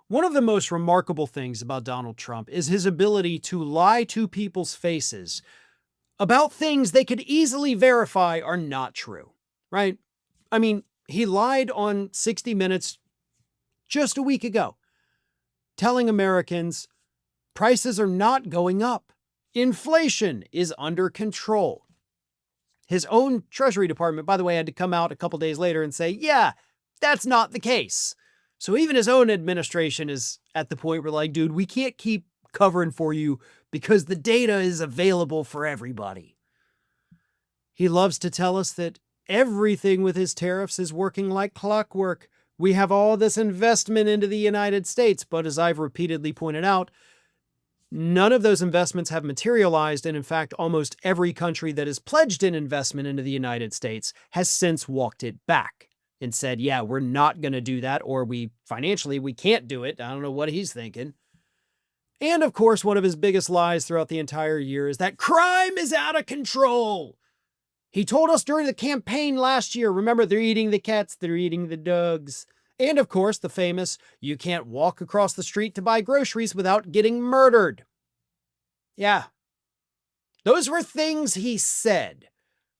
One of the most remarkable things about Donald Trump is his ability to lie to people's faces about things they could easily verify are not true, right? I mean, he lied on 60 Minutes just a week ago, telling Americans prices are not going up. Inflation is under control. His own Treasury Department, by the way, had to come out a couple days later and say, yeah, that's not the case. So even his own administration is at the point where, like, dude, we can't keep covering for you because the data is available for everybody. He loves to tell us that everything with his tariffs is working like clockwork. We have all this investment into the United States, but as I've repeatedly pointed out, none of those investments have materialized, and in fact, almost every country that has pledged an investment into the United States has since walked it back and said, yeah, we're not going to do that, or we can't do it. I don't know what he's thinking. And of course, one of his biggest lies throughout the entire year is that crime is out of control. He told us during the campaign last year, remember, they're eating the cats, they're eating the dogs. And of course, the famous, you can't walk across the street to buy groceries without getting murdered. Yeah. Those were things he said.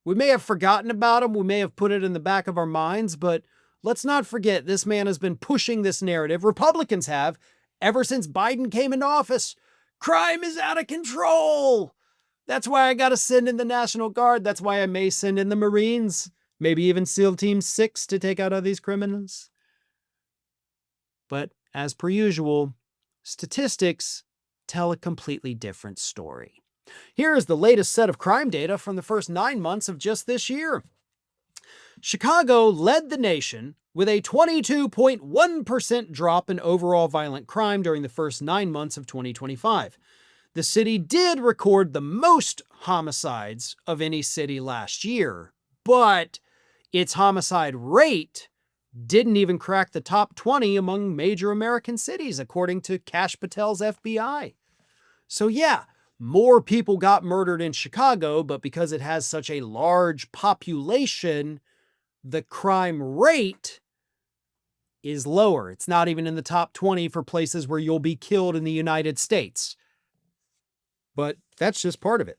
We may have forgotten about them, we may have put it in the back of our minds, but let's not forget this man has been pushing this narrative. Republicans have, ever since Biden came into office. Crime is out of control. That's why I got to send in the National Guard. That's why I may send in the Marines, maybe even SEAL Team 6 to take out all these criminals. But as per usual, statistics tell a completely different story. Here is the latest set of crime data from the first 9 months of just this year. Chicago led the nation with a 22.1% drop in overall violent crime during the first 9 months of 2025. The city did record the most homicides of any city last year, but its homicide rate didn't even crack the top 20 among major American cities, according to Kash Patel's FBI. So yeah, more people got murdered in Chicago, but because it has such a large population, the crime rate is lower. It's not even in the top 20 for places where you'll be killed in the United States. But that's just part of it.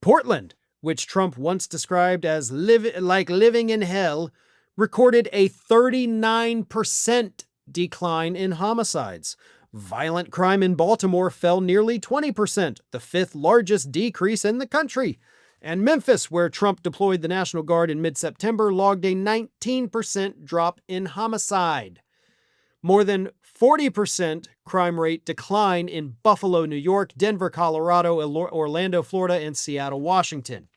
Portland, which Trump once described as living in hell, recorded a 39% decline in homicides. Violent crime in Baltimore fell nearly 20%, the fifth largest decrease in the country. And Memphis, where Trump deployed the National Guard in mid-September, logged a 19% drop in homicide. More than 40% crime rate decline in Buffalo, New York, Denver, Colorado, Orlando, Florida, and Seattle, Washington.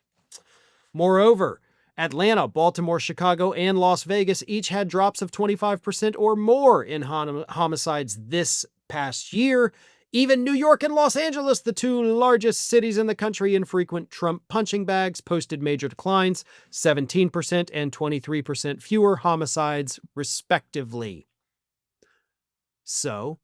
Moreover, Atlanta, Baltimore, Chicago, and Las Vegas each had drops of 25% or more in homicides this past year. Even New York and Los Angeles, the two largest cities in the country in frequent Trump punching bags, posted major declines, 17% and 23% fewer homicides, respectively. So,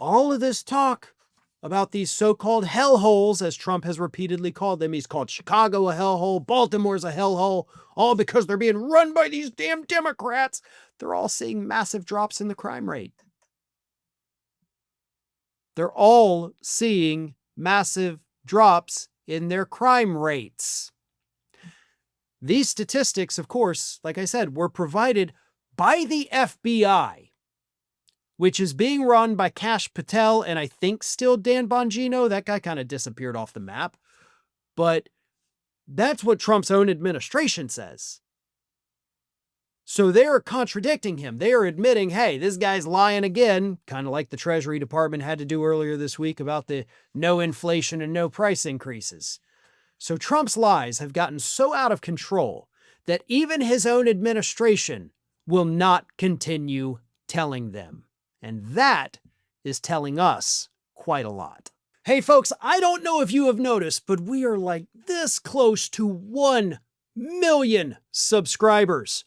all of this talk about these so-called hellholes, as Trump has repeatedly called them. He's called Chicago a hellhole, Baltimore's a hellhole, all because they're being run by these damn Democrats. They're all seeing massive drops in the crime rate. They're all seeing massive drops in their crime rates. These statistics, of course, like I said, were provided by the FBI, which is being run by Kash Patel and I think still Dan Bongino. That guy kind of disappeared off the map. But that's what Trump's own administration says. So they're contradicting him. They are admitting, hey, this guy's lying again, kind of like the Treasury Department had to do earlier this week about the no inflation and no price increases. So Trump's lies have gotten so out of control that even his own administration will not continue telling them. And that is telling us quite a lot. Hey folks, I don't know if you have noticed, but we are like this close to 1 million subscribers.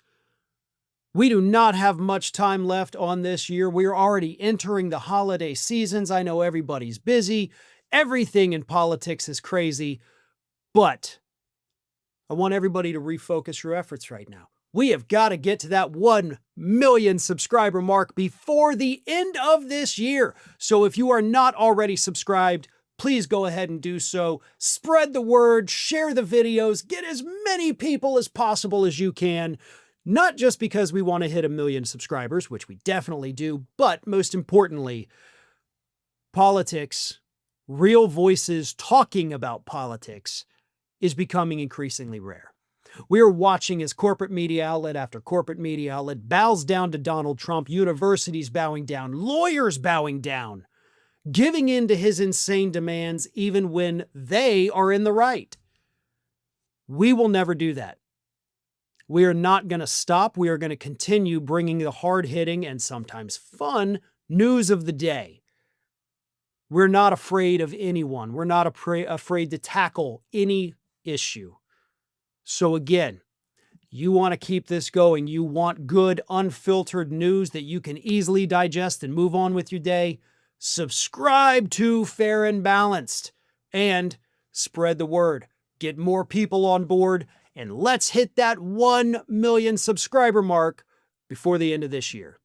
We do not have much time left on this year. We are already entering the holiday seasons. I know everybody's busy. Everything in politics is crazy. But I want everybody to refocus your efforts right now. We have got to get to that 1 million subscriber mark before the end of this year. So if you are not already subscribed, please go ahead and do so. Spread the word, share the videos, get as many people as possible as you can. Not just because we want to hit 1 million subscribers, which we definitely do, but most importantly, politics, real voices talking about politics, is becoming increasingly rare. We are watching as corporate media outlet after corporate media outlet bows down to Donald Trump, universities bowing down, lawyers bowing down, giving in to his insane demands even when they are in the right. We will never do that. We are not going to stop. We are going to continue bringing the hard-hitting and sometimes fun news of the day. We're not afraid of anyone. We're not afraid to tackle any issue. So again, you want to keep this going. You want good, unfiltered news that you can easily digest and move on with your day. Subscribe to Fair and Balanced and spread the word. Get more people on board, and let's hit that 1 million subscriber mark before the end of this year.